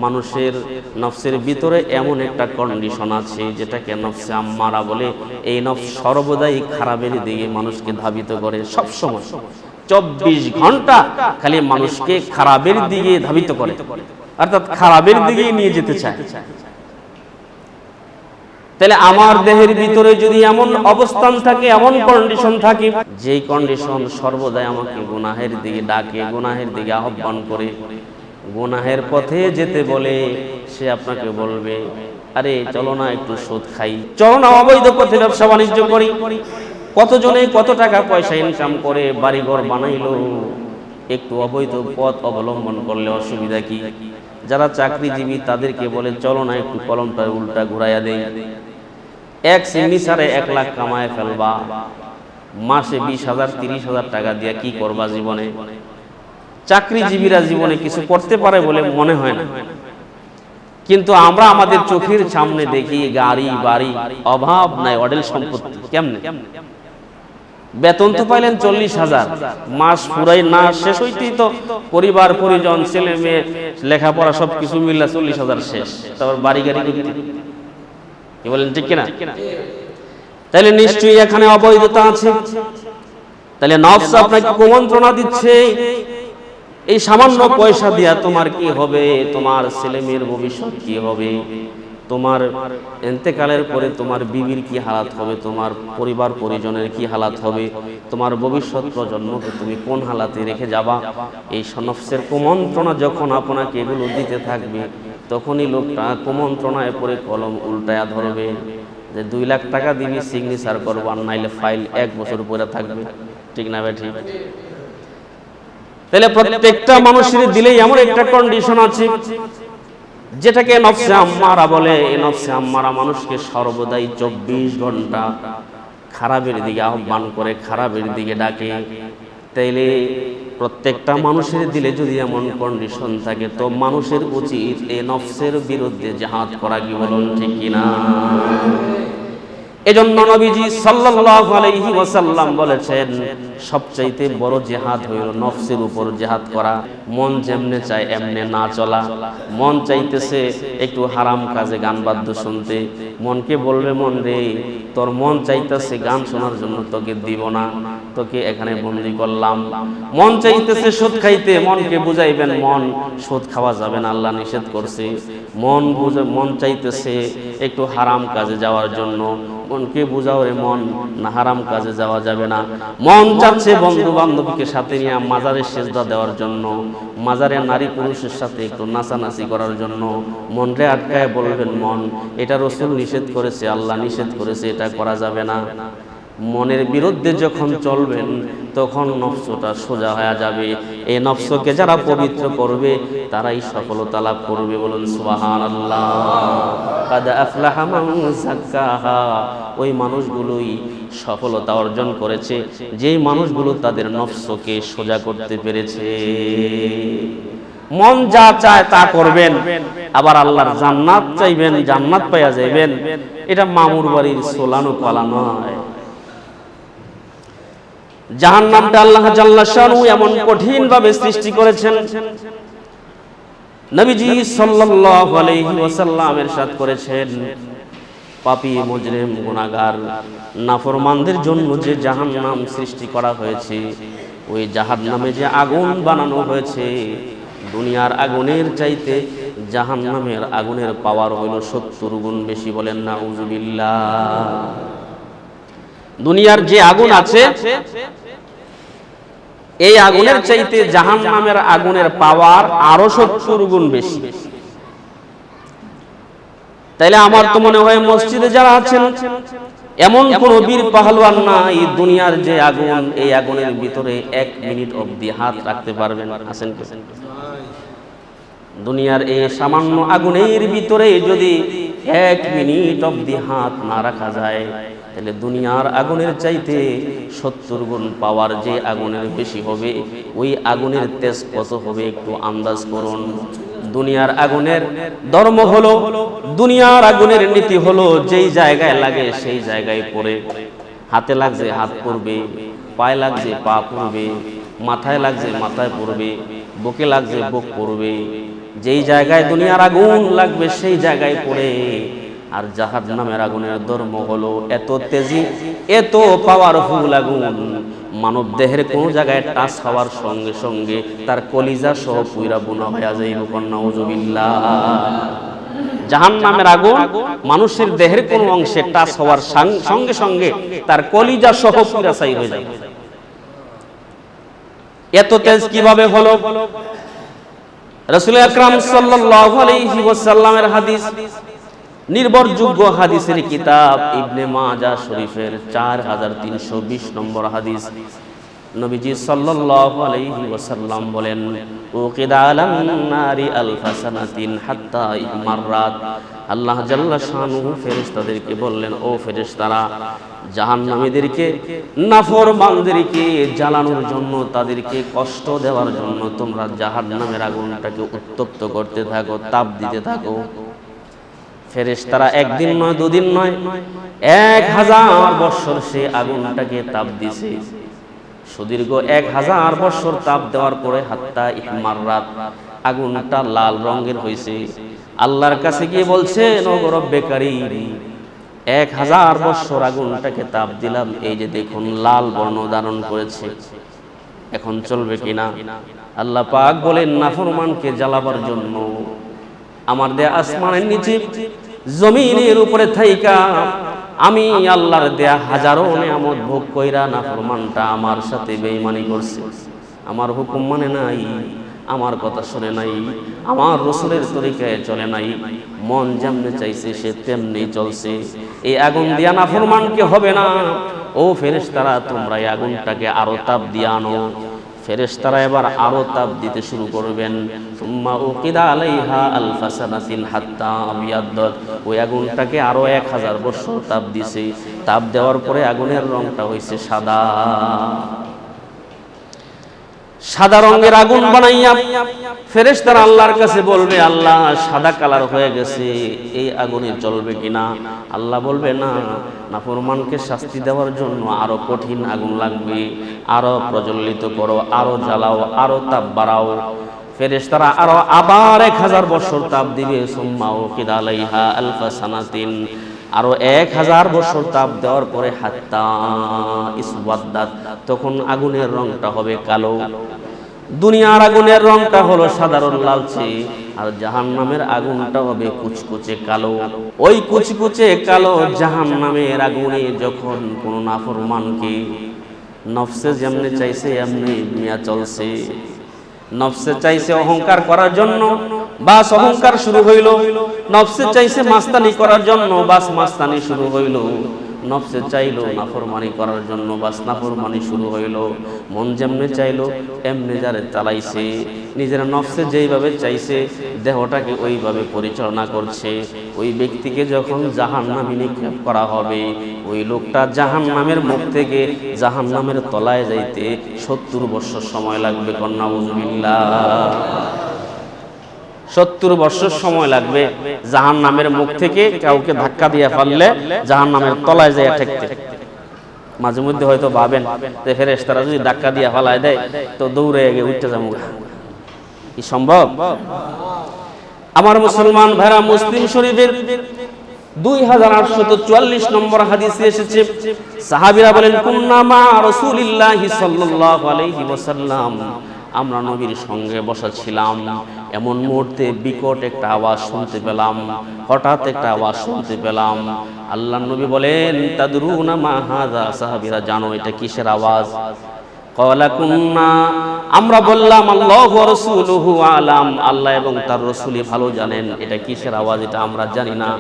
মানুষের নফসের ভিতরে এমন একটা কন্ডিশন আছে যেটাকে নফসে আম্মারা বলে। এই নফস সর্বদাই খারাপের দিকে মানুষকে ধাবিত করে, সব সময় 24 ঘন্টা খালি মানুষকে খারাপের দিকে ধাবিত করে, অর্থাৎ খারাপের দিকেই নিয়ে যেতে চায়। তাহলে আমার দেহের ভিতরে যদি এমন অবস্থান থাকে, এমন কন্ডিশন থাকে, যেই কন্ডিশন সর্বদাই আমাকে গুনাহের দিকে ডাকে, গুনাহের দিকে আহ্বান করে, গুনাহের পথে যেতে বলে, সে আপনাকে বলবে আরে চলো না একটু সুদ খাই, চলো না অবৈধ পথে ব্যবসা বাণিজ্য করি। কতজনে কত টাকা পয়সা ইনকাম করে বাড়িঘর বানাইলো, একটু অবৈধ পথ অবলম্বন করলে অসুবিধা কি? যারা চাকরিজীবী তাদেরকে বলে চলো না একটু কলমটা উল্টা ঘুরাইয়া দেই, এক সিগনেচারে 1 লাখ কামায় ফেলবা, মাসে 20,000 30,000 টাকা দিয়া কি করবা জীবনে? চাকরিজীবীরা জীবনে কিছু করতে পারে বলে মনে হয় না, কিন্তু আমরা আমাদের চোখের সামনে দেখি গাড়ি বাড়ি, অভাব নাই, অডেল সম্পত্তি। কেমনে? বেতন তো পাইলেন 40,000, মাস পুরাই না শেষ হইতেই তো পরিবার পরিজন ছেলে মেয়ে লেখাপড়া সবকিছু মিললে 40,000 শেষ, তারপর বাড়ি গাড়ি করতে, কি বলেন ঠিক কিনা? তাহলে নিশ্চয়ই এখানে অবৈধতা আছে। তাহলে নফস আপনাকে কুমন্ত্রণা দিচ্ছে, এই সামান্য পয়সা দিয়া তোমার কি হবে, তোমার ছেলে মেয়ের ভবিষ্যৎ কি হবে, তোমার ইন্তেকালের পরে তোমার বিবির কি হালাত হবে, তোমার পরিবার পরিজনের কি হালাত হবে, তোমার ভবিষ্যৎ প্রজন্মকে তুমি কোন হালাতে রেখে যাবা। এই নফসের কুমন্ত্রণা যখন আপনাকে এগুলো দিতে থাকবে, তখনই লোকটা কুমন্ত্রণায় পরে কলম উল্টায়া ধরবে যে 2 লাখ টাকা দিবি, সিগনেচার করবো, আর নাইলে ফাইল 1 বছর পরে থাকবে। ঠিক না ভাই? ঠিক। তাহলে প্রত্যেকটা মানুষের দিলেই এমন একটা কন্ডিশন আছে যেটাকে নফসে আম্মারা বলে। এই নফসে আম্মারা মানুষকে সর্বদাই 24 ঘন্টা খারাপের দিকে আহ্বান করে, খারাপের দিকে ডাকে। তাইলে প্রত্যেকটা মানুষের দিলে যদি এমন কন্ডিশন থাকে, তো মানুষের উচিত এই নফসের বিরুদ্ধে জিহাদ করা, কি বলুন ঠিক কিনা? এজন্য নবীজি সাল্লাল্লাহু আলাইহি ওয়াসাল্লাম বলেছেন, সবচাইতে বড় জিহাদ হইল নফসের উপর জিহাদ করা। মন যেমনে চায় এমনে না চলা। মন চাইতেছে একটু হারাম কাজে গান বাদ্য শুনতে, মনকে বলবে মন রে তোর মন চাইতেছে গান শোনার জন্য, তোকে দিব না, তোকে এখানে বন্দী করলাম। মন চাইতেছে সুদ খাইতে, মনকে বুঝাইবেন মন সুদ খাওয়া যাবে না, আল্লাহ নিষেধ করছে। মন চাইতেছে একটু হারাম কাজে যাওয়ার জন্য, মনকে বুঝাও রে মন, না হারাম কাজে যাওয়া যাবে না। মন চাচ্ছে বন্ধু বান্ধবীকে সাথে নিয়ে মাজারে সেজদা দেওয়ার জন্য, মাজারে নারী পুরুষের সাথে একটু নাচানাচি করার জন্য। মনরে আটকায় বলবেন মন এটা রাসূল নিষেধ করেছে, আল্লাহ নিষেধ করেছে, এটা করা যাবে না। মনের বিরুদ্ধে যখন চলবেন তখন নফসটা সোজা হয়ে যাবে। এই নফসকে যারা পবিত্র করবে তারাই সফলতা লাভ করবে। বলুন সুবহানাল্লাহ। কাদ আফলাহা মান যাক্কাহা, ওই মানুষগুলোই সফলতা অর্জন করেছে যেই মানুষগুলো তাদের নফসকে সোজা করতে পেরেছে। মন যা চায় তা করবেন, আবার আল্লাহর জান্নাত চাইবেন, জান্নাত পাইয়া যাইবেন। এটা মামুর বাড়ির সোলানো পালা নয়। জাহান্নামটা আল্লাহ জাল্লা শানু এমন কঠিন ভাবে সৃষ্টি করেছেন। নবীজি সাল্লাল্লাহু আলাইহি ওয়াসাল্লাম ইরশাদ করেছেন, পাপী মুজরিম গুনাহগার নাফরমানদের জন্য যে জাহান্নাম সৃষ্টি করা হয়েছে, ওই জাহান্নামে যে আগুন বানানো হয়েছে, দুনিয়ার আগুনের চাইতে জাহান্নামের আগুনের পাওয়ার হইল 70 গুণ বেশি। বলেন নাউযুবিল্লাহ। দুনিয়ার যে আগুন আছে এই আগুনের চাইতে জাহান্নামের আগুনের পাওয়ার আরো 70 গুণ বেশি। তাইলে আমার তো মনে হয় মসজিদে যারা আছেন এমন কোন বীর পাহলওয়ান না এই দুনিয়ার যে আগুন, এই আগুনের ভিতরে 1 মিনিট অবধি হাত রাখতে পারবেন? আছেন কি? দুনিয়ার এই সামান্য আগুনের ভিতরে যদি 1 মিনিট অবধি হাত না রাখা যায়, তাহলে দুনিয়ার আগুনের চাইতে 70 গুণ পাওয়ার যে আগুনের বেশি হবে, ওই আগুনের তেজ কত হবে একটু আন্দাজ করুন। দুনিয়ার আগুনের ধর্ম হলো, দুনিয়ার আগুনের নীতি হলো, যেই জায়গায় লাগে সেই জায়গায় পড়ে। হাতে লাগছে হাত পড়বে, পায়ে লাগছে পা পড়বে, মাথায় লাগছে মাথায় পড়বে, বুকে লাগছে বুক পড়বে, যেই জায়গায় দুনিয়ার আগুন লাগবে সেই জায়গায় পড়ে। আর জাহান্নামের আগুনের ধর্ম হলো এত তেজি, এত পাওয়ারফুল আগুন, মানব দেহের কোন জায়গায় টাচ হওয়ার সঙ্গে সঙ্গে তার কলিজা সহ পুইরা বোনা হয়ে যাইব। নাউযুবিল্লাহ। জাহান্নামের আগুন মানুষের দেহের কোন অংশে টাচ হওয়ার সঙ্গে সঙ্গে তার কলিজা সহ পুইরা ছাই হয়ে যায়। এত তেজ কিভাবে হলো? রাসূল আকরাম সাল্লাল্লাহু আলাইহি ওয়াসাল্লামের হাদিস, নির্ভরযোগ্য হাদিসের কিতাব ইবনে মাজাহ শরীফের 4320 নম্বর হাদিস। নবীজি সাল্লাল্লাহু আলাইহি ওয়াসাল্লাম বলেন, উকিদা আলান নারি আলফা সানাতিন হাত্তা ইমাররাত। আল্লাহ জাল্লা শানুহু ফেরেশতাদেরকে বললেন, ও ফেরেশতারা, জাহান্নামীদেরকে, নাফরমানদেরকে জ্বালানোর জন্য, তাদেরকে কষ্ট দেওয়ার জন্য তোমরা জাহান্নামের আগুনটাকে উত্তপ্ত করতে থাকো, তাপ দিতে থাকো। ফেরেশতারা একদিন নয়, দুদিন নয়, 1000 বছর সে আগুনটাকে তাপ দিছে। সুদীর্ঘ 1000 বছর তাপ দেওয়ার পরে হাত্তা ইহমাররাত, আগুনটা লাল রঙের হয়েছে। আল্লাহর কাছে গিয়ে বলছে, ওগো রব্বে কারীম, 1000 বছর আগুনটাকে তাপ দিলাম, এই যে দেখুন লাল বর্ণ ধারণ করেছে, এখন চলবে কিনা? আল্লাহ পাক বলেন, নাফরমানকে জ্বালাবার জন্য আমার দেয়া আসমানের নিচে জমিনের উপরে থাইকা আমি আল্লাহর দেয়া হাজারো নিয়ামত ভোগ কইরা নাফরমানটা আমার সাথে বেঈমানি করছে, আমার হুকুম মানে নাই, আমার কথা শুনে নাই, আমার রাসূলের তরিকায় চলে নাই, মন যেমনে চাইছে সে তেমনি চলছে। এই আগুন দিয়া নাফরমানকে হবে না। ও ফেরেশতারা, তোমরা এই আগুনটাকে আরো তাপ দিয়ে আনো। ফেরেশতারা এবার আরো তাপ দিতে শুরু করবেন। সুম্মা উকিদা আলাইহা আলফা সানাতিন হাত্তা আবিয়াদ্দাত। ওই আগুনটাকে আরো 1000 বছর তাপ দিছে। তাপ দেওয়ার পরে আগুনের রংটা হইছে সাদা। সাদা রঙের আগুন বানাইয়া ফেরেশতারা আল্লাহর কাছে বলবে, আল্লাহ সাদা কালার হয়ে গেছে, এই আগুনে চলবে কিনা? আল্লাহ বলবে, না, নাফরমানকে শাস্তি দেওয়ার জন্য আরো কঠিন আগুন লাগবে, আরো প্রজ্বলিত করো, আরো জ্বালাও, আরো তাপ বাড়াও। ফেরেশতারা আরো আবার 1000 বছর তাপ দিবে। সুম্মা উকিদা আলাইহা আলফা সানাতিন, আরো 1000 বছর তাপ দেওয়ার পরে হাত্তা ইসওয়াদ্দাত, তখন আগুনের রংটা হবে কালো। দুনিয়ার আগুনের রংটা হলো সাধারণ লালচে, আর জাহান্নামের আগুনটা হবে কুচকুচে কালো। ওই কুচকুচে কালো জাহান্নামের আগুনে যখন কোন নাফরমানকে নফসে যেমনে চাইছে এমনি মিয়া চলছে, নফসে চাইছে অহংকার করার জন্য, বাস অহংকার শুরু হইল। নফসে চাইছে মাস্তানি করার জন্য, বাস মাস্তানি শুরু হইল। নফসে চাইলো নাফরমানি করার জন্য, বাস নাফরমানি শুরু হইল। মন যেমনে চাইলো এমনি যারে চালাইছে, নিজের নফসে যেইভাবে চাইছে দেহটাকে ওইভাবে পরিচালনা করছে। ওই ব্যক্তিকে যখন জাহান্নামে নিক্ষেপ করা হবে, ওই লোকটা জাহান্নামের মুখ থেকে জাহান্নামের তলায় যাইতে 70 বছর সময় লাগবে। নাউযুবিল্লাহ। 70 বছর সময় লাগবে জাহান্নামের মুখ থেকে কাউকে ধাক্কা দিয়ে ফেললে জাহান্নামের তলায় যায় ঠেকতে। মাঝে মধ্যে হয়তো ভাবেন যে ফেরেশতারা যদি ধাক্কা দিয়ে ফেলায় দেয় তো দৌড়ে গিয়ে উঠতে যাবো, কি সম্ভব? আমার মুসলমান ভাইরা, মুসলিম শরীফের 2844 নম্বর হাদিসে এসেছে, সাহাবীরা বলেন, কুন্না মা রাসূলিল্লাহি সাল্লাল্লাহু আলাইহি ওয়াসাল্লাম, আমরা নবীর সঙ্গে বসা ছিলাম, এমন মুহূর্তে বিকট একটা আওয়াজ শুনতে পেলাম, হঠাৎ একটা আওয়াজ শুনতে পেলাম। আল্লাহর নবী বলেন, তাদরুনা মা হাযা? সাহাবীরা, জানো এটা কিসের আওয়াজ? ক্বালা কুন্না, আমরা বললাম, আল্লাহু ওয়া রাসূলুহু আলাম, আল্লাহ এবং তার রাসূলই ভালো জানেন এটা কিসের আওয়াজ, এটা আমরা জানি না।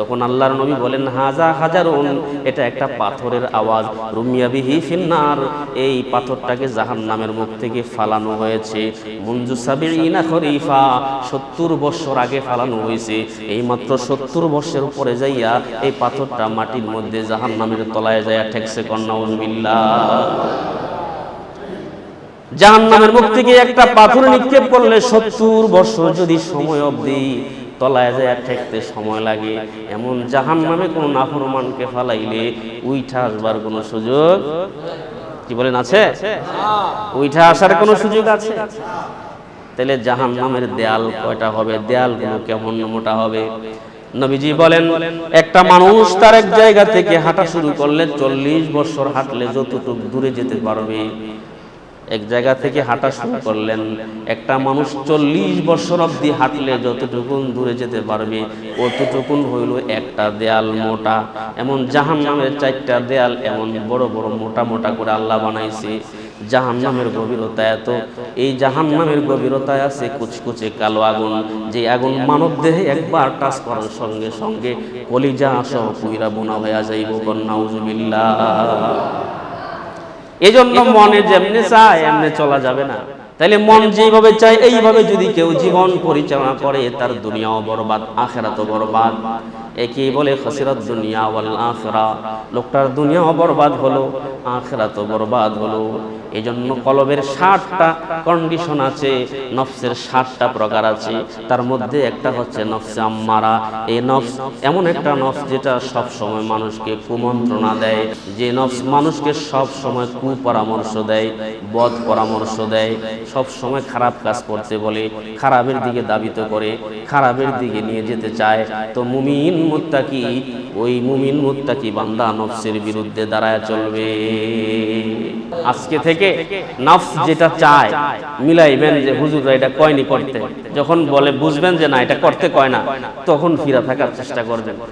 তখন আল্লাহর নবী বলেন, হাজা হাজারুন, এটা একটা পাথরের আওয়াজ, রুমিয়া বিহি ফিন্নার, এই পাথরটাকে জাহান্নামের মুখ থেকে ফালানো হয়েছে। মুনজু সাবিঈনা খরিফা, 70 বছর আগে ফালানো হয়েছে। এই মাত্র 70 বছরের উপরে যাইয়া এই পাথরটা মাটির মধ্যে জাহান্নামের তলায় যাইয়া ঠেকছে। নাউযুবিল্লাহ। জাহান্নামের মুখ থেকে একটা পাথর নিক্ষেপ করলে 70 বছর যদি সময় অবধি তলায় যায় ঠেকতে সময় লাগে, এমন জাহান্নামে কোন নাফরমানকে ফালাইলে উইঠা আসবার কোন সুযোগ, কি বলেন, আছে? উইঠা আসার কোন সুযোগ আছে? তাহলে জাহান্নামের দেয়াল কয়টা হবে, দেয়ালগুলো কেমন মোটা হবে? নবীজি বলেন, একটা মানুষ তার এক জায়গা থেকে হাঁটা শুরু করলে 40 বছর হাঁটলে যতটুকু দূরে যেতে পারবে, এক জায়গা থেকে হাঁটা শুরু করলেন, একটা মানুষ 40 বছর অবধি হাঁটলে যতটুকুন দূরে যেতে পারবে অতটুকুন হইল একটা দেয়াল মোটা। এমন জাহান্নামের 4টা দেয়াল এমন বড় বড় মোটা মোটা করে আল্লাহ বানাইছে। জাহান্নামের গভীরতা এত, এই জাহান্নামের গভীরতায় আছে কুচকুচে কালো আগুন, যে আগুন মানব দেহে একবার টাচ করার সঙ্গে সঙ্গে কলিজা সহ পুইরা বোনা হয়ে যাইব। নাউজুবিল্লাহ। এজন্য মনে যেমনি চায় এমনি চলা যাবে না। তাইলে মন যেভাবে চায় এইভাবে যদি কেউ জীবন পরিচালনা করে, তার দুনিয়াও বরবাদ, আখিরাতও বরবাদ। একই বলে খাসিরাত দুনিয়া ওয়াল আখিরা, লোকটার দুনিয়াও বরবাদ হলো, আখিরাতও বরবাদ হলো। এজন্য কলবের 60টা কন্ডিশন আছে, নফসের 60টা প্রকার আছে। তার মধ্যে একটা হচ্ছে নফসে আম্মারা। এই নফস এমন একটা নফস যেটা সব সময় মানুষকে কুমন্ত্রণা দেয়, যে নফস মানুষকে সব সময় কুপরামর্শ দেয়, বদ পরামর্শ দেয়, সব সময় খারাপ কাজ করতে বলে, খারাপের দিকে দাবিত করে, খারাপের দিকে নিয়ে যেতে চায়। তো মুমিন মুত্তাকি, ওই মুমিন মুত্তাকি বান্দা নফসের বিরুদ্ধে দাঁড়ায় চলবে। আজকে থেকে নফস যেটা চায় মিলাইবেন, যে হুজুররা এটা কয়নি করতে, যখন বলে বুঝবেন যে না এটা করতে কয় না, তখন ফিরা থাকার চেষ্টা করবেন।